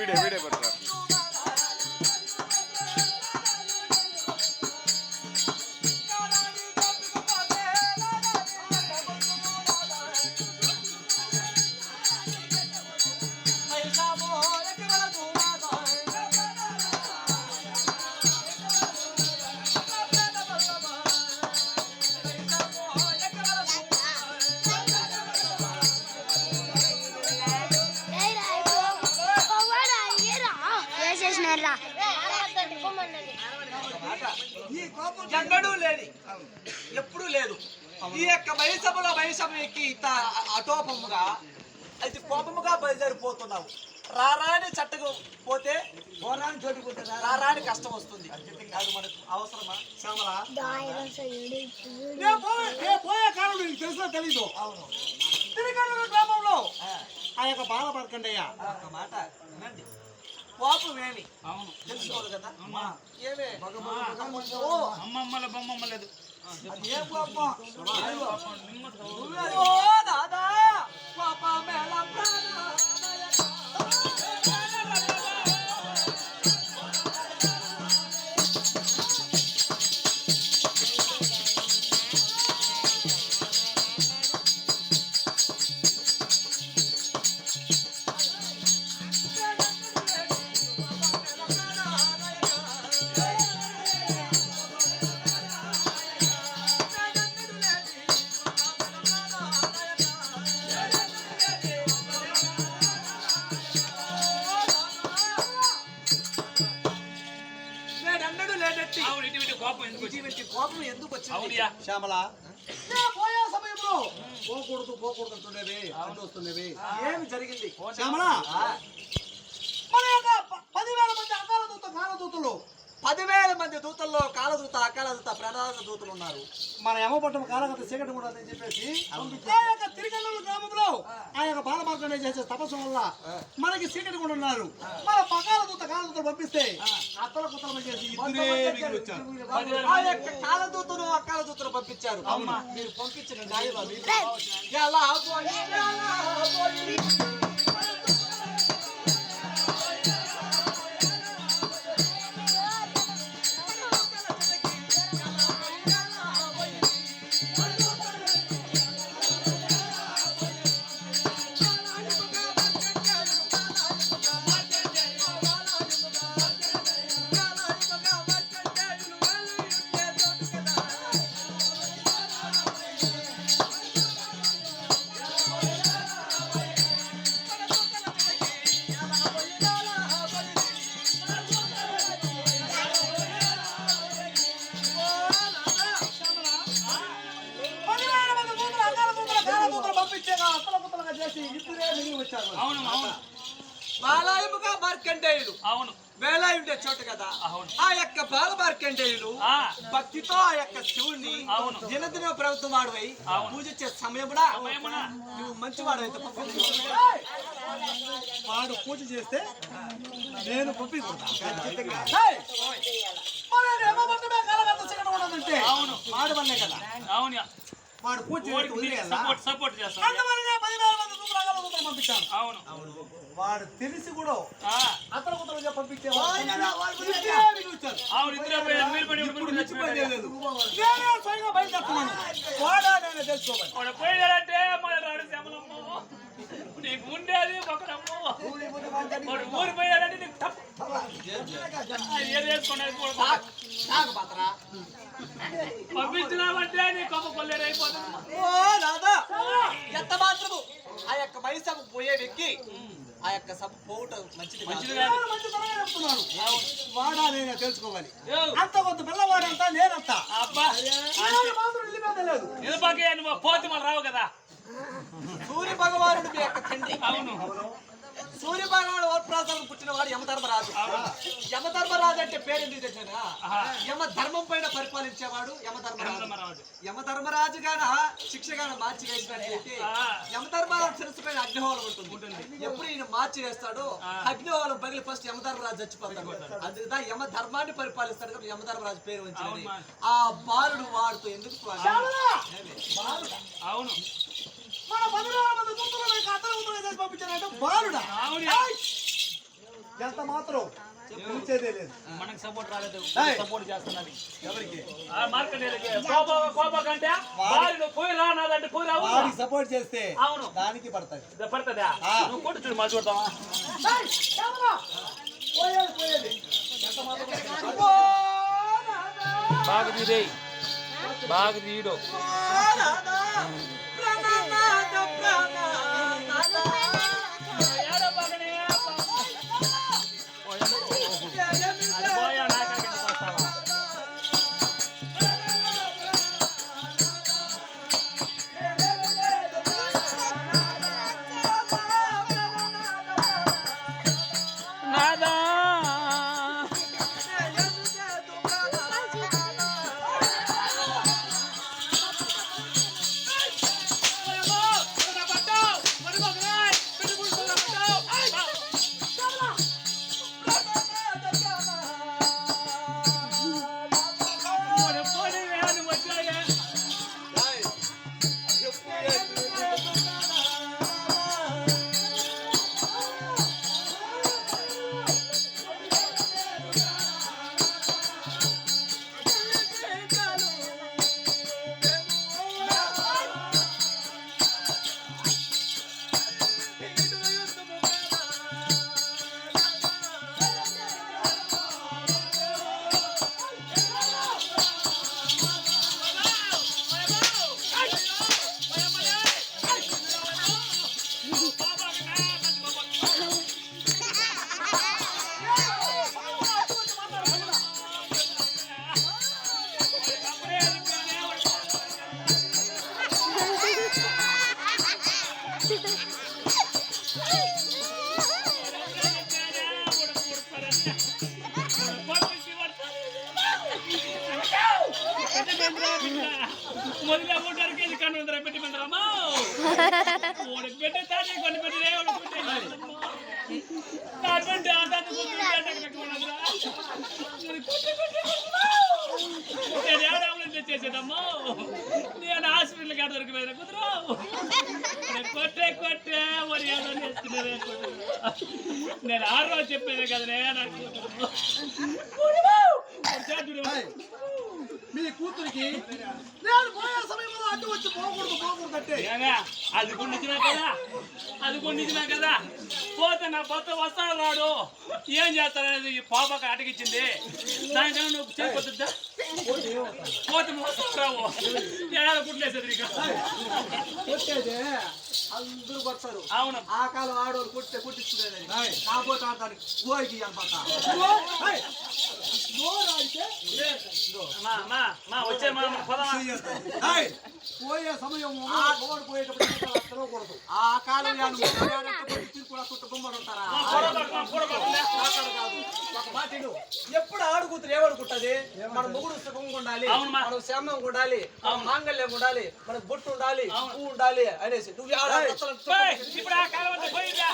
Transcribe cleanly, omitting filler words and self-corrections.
Video పడతా ఎన్నడూ లేదు, ఎప్పుడు లేదు. ఈ యొక్క వైసభ ఎక్కి అటోపముగా అయితే కోపముగా బయలుదేరిపోతున్నావు. రారాని చట్టకు పోతే రారాని కష్టం వస్తుంది. అది మనకు అవసరమా శ్యామలా? పోయే కాలం నీకు తెలుసో తెలీదు. అవును, తిరుగడూరు గ్రామంలో ఆ యొక్క బాల మార్కండయ్య ఒక మాట వినండి. కోపం ఏమి తెలుసుకోవాలి కదా. ఏమే అమ్మమ్మల బొమ్మమ్మ లేదు. ఏం కోపం? ఓ దాదా కోపమేళ కోపం ఎందుకు వచ్చింది శ్యామల? పోయే సమయంలో పోకూడదు అంటుండేవి, అడ్డు వస్తుండేవి. ఏమి జరిగింది శ్యామల? మన యొక్క 10,000 మంది అకాల కాలదూతలు 10,000 మంది దూతల్లో కాలదూత అకాల దూత ప్రధాన దూతలు ఉన్నారు. మన యమపట్టం కాలగత చీకటి కూడా అని చెప్పేసి ఆ యొక్క తిరుగల్లూరు గ్రామంలో ఆ యొక్క బాలమార్గం చేసే తపస్సు వల్ల మనకి చీకటి కూడా ఉన్నారు. మన పకాలదూత కాలదూతలు పంపిస్తే అత్తల కుత్తలు చేసి ఆ యొక్క కాలదూతను అకాల దూతను పంపించారు. మీరు పంపించిన న్యాయవాది ఎలా పోయి బాలాయముగా మార్కండేయులు వేలాయుండే చోటు కదా. ఆ యొక్క బాల మార్కండేయులు భక్తితో ఆ యొక్క శివుణ్ణి దినదిన ప్రభుత్వం వాడువై పూజించే సమయమున నువ్వు మంచివాడు అయితే వాడు పూజ చేస్తే నేను పంపిస్తాను. వాడు వల్లే కదా వాడు పూజ సపోర్ట్ చేస్తాను. పంపించాను. వాడు తెలిసి కూడా అతను కుతలు పంపించేవాడు. స్వయంగా బయలుదేరుతున్నాను. వాడా నేను తెలుసుకోవాలి. పోయాడంటే నీకు ఉండేది ఒకడమ్మో ఊరి పోయాడంటే నీకు తప్పు పంపించినామంటే నీ కొమ్మ కొల్లేరైపోతుంది. ఓ రాదా ఎంత మాత్రము ఆ యొక్క మైసభకు పోయే వ్యక్తి ఆ యొక్క సభ పోవటం మంచిది చెప్తున్నాను. వాడా నేను తెలుసుకోవాలి. అంత కొంత పిల్లవాడంతా నేనంతా అబ్బా లేదు. నిలబగే నువ్వు పోతే మళ్ళీ రావు కదా. సూర్య భగవానుడు మీ యొక్క తండ్రి. అవును, సూర్య భగవానుడు వరప్రాసాదం పుట్టినవాడు యమధర్మరాజు. యమధర్మరాజు అంటే పేరు ఎందుకు తెచ్చానా? యమ ధర్మం పైన పరిపాలించేవాడు యమధర్మరాజు. యమధర్మరాజు గాన శిక్ష గాన మార్చి వేసినట్లయితే యమధర్మరాజు శిరస్సు పైన అగ్నిహోళం ఉంటుంది. ఎప్పుడు ఈయన మార్చి వేస్తాడో అగ్నిహోళం పగిలి ఫస్ట్ యమధర్మరాజు చచ్చిపోతాడు. అందుకే యమధర్మాన్ని పరిపాలిస్తాడు కాబట్టి యమధర్మరాజు పేరు వచ్చింది. ఆ బాలుడు వాడుతూ ఎందుకు అవును మన 10,000 మంది దూతలను పంపించారంటే బాలుడా? ఎంత మాత్రం పిలిచేదే లేదు. మనకు సపోర్ట్ రాలేదు, ఏయ్. సపోర్ట్ చేస్తున్నది ఎవరికి ఆ మార్కెట్ కోప కంటే బాగా పోయి రానాదంటే పోయి రావు వాడికి సపోర్ట్ చేస్తే అవును. దానికి పడతాయి. పడుతుందా ఆ. నువ్వు కొట్టు చూడు మా చూడతావా పోయేది ఎంత మాత్రం బాగా తీరే బాగా తీయడు మొదలు అమ్ముతారు కేజీ కన్ను వందర పెట్టి పందరమ్మా పెట్టే తాజీ కొన్ని పెట్టి చేసేదమ్మా నేను హాస్పిటల్ కాడ దొరికిపోయిన కుదరు కొట్టే మరి ఏదో నేర్చుకునేదే నేను 6 రోజు చెప్పేదే కదనే నాకు మీ కూతురికి నేను పోయే సమయంలో అడ్డు వచ్చి పోకూడదు అంటే అది కొండిచ్చినా కదా పోతే నా భర్త వస్తాడు రాడు ఏం చేస్తారనేది ఈ పాపకు అటకిచ్చింది దానికన్నా నువ్వు చేయకపోతుందా పోతే నువ్వు వస్తావు రావు ఏడాది పుట్టలేసేది నీకు కొట్టేదే అందరూ కొడతారు. అవును ఆ కాలం ఆడవాళ్ళు కుట్టిస్తుంది కాకపోతే దానికి గోయికి అనమాట వచ్చే పోయే సమయం పోయేటప్పుడు ఆ కాలం కూడా చుట్టు గుమ్మడి ఉంటారా ఒక మాట విను. ఎప్పుడు ఆడుకుతురు ఏమనుకుంటది మన మొగుడు సుఖంగా ఉండాలి, మనం క్షేమంగా ఉండాలి, మాంగళ్యం ఉండాలి, మనకు బొట్టు ఉండాలి, పువ్వు ఉండాలి అనేసి నువ్వు ఇప్పుడు ఆ కాలం అంతా పోయిందా